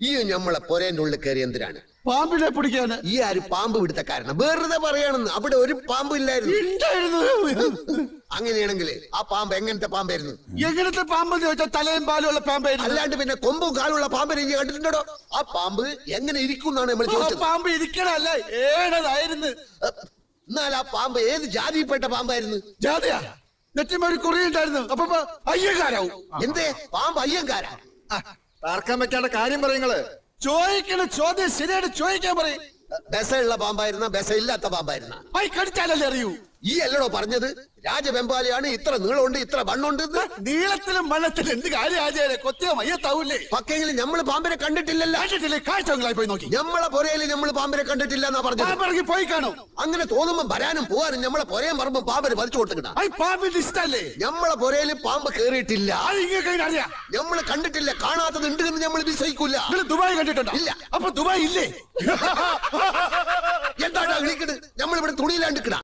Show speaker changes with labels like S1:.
S1: ഈ നമ്മളെ പൊരേന്റെ ഉള്ളിൽ കയറി എന്തിനാണ്?
S2: പാമ്പിനെ പിടിക്കാന്.
S1: ഈ ആര് പാമ്പ് പിടുത്തക്കാരനാ? വെറുതെ പറയാണെന്ന്. അവിടെ ഒരു പാമ്പ് ഇല്ലായിരുന്നു. അങ്ങനെയാണെങ്കിൽ ആ പാമ്പ് എങ്ങനത്തെ പാമ്പായിരുന്നു?
S2: എങ്ങനത്തെ പാമ്പെന്ന് ചോദിച്ചാൽ തലയും പാലുള്ള പാമ്പായിരുന്നു.
S1: അല്ലാണ്ട് പിന്നെ കൊമ്പും കാലുള്ള പാമ്പിനെ നീ കണ്ടിട്ടുണ്ടോ? ആ പാമ്പ് എങ്ങനെ ഇരിക്കും എന്നാണ് നമ്മൾ ചോദിച്ചത്.
S2: പാമ്പ് ഇരിക്കണല്ല, ഏണതായിരുന്നു.
S1: എന്നാൽ ആ പാമ്പ് ഏത് ജാതിയിൽപ്പെട്ട പാമ്പായിരുന്നു?
S2: ജാതിയാ? നെറ്റിമ ഒരു കുറിയുണ്ടായിരുന്നു. അപ്പൊ അയ്യങ്കാരാവും.
S1: എന്തേ പാമ്പ് അയ്യങ്കാരാ?
S2: തർക്കം വെക്കാണ്ട കാര്യം പറയുങ്ങള്. ചോദിക്കണ ചോദ്യം ശരിയായിട്ട് ചോദിക്കാൻ പറയും.
S1: ബസയുള്ള പാമ്പായിരുന്ന ബസ ഇല്ലാത്ത പാമ്പായിരുന്ന?
S2: കടിച്ചാലല്ലേ അറിയൂ.
S1: ഈ അല്ലടോ പറഞ്ഞത് രാജവെമ്പാലയാണ്, ഇത്ര നീളമുണ്ട് ഇത്ര വണ്ണുണ്ട്.
S2: നീളത്തിലും വണ്ണത്തിലും എന്ത് കാര്യം? കൊത്തിയ മയ്യത്താവൂലേ?
S1: പക്കെങ്കിലും നമ്മള് പാമ്പിനെ കണ്ടിട്ടില്ലല്ലോ.
S2: കാഴ്ചകളായി പോയി നോക്കി.
S1: നമ്മളെ പൊരയില് നമ്മള് പാമ്പിനെ കണ്ടിട്ടില്ല എന്നാ പറഞ്ഞത്.
S2: പോയി കാണും.
S1: അങ്ങനെ തോന്നുമ്പോ വരാനും പോവാനും നമ്മളെ പൊരയും പറമ്പും പാമ്പിന് പറിച്ചു കൊടുക്കണ.
S2: പാമ്പിന്റെ ഇഷ്ടല്ലേ?
S1: നമ്മളെ പൊരയില് പാമ്പ് കേറിയിട്ടില്ല.
S2: അറിയാം.
S1: നമ്മള് കണ്ടിട്ടില്ല. കാണാത്തത് ഉണ്ട് എന്ന് നമ്മൾ വിശ്വസിക്കൂല.
S2: ദുബായ് കണ്ടിട്ടുണ്ടോ?
S1: ഇല്ല.
S2: അപ്പൊ ദുബായ് ഇല്ലേ?
S1: എന്താണ് വിളിക്കണ്? നമ്മളിവിടെ തുണിയിലാണ്ടിക്കണ.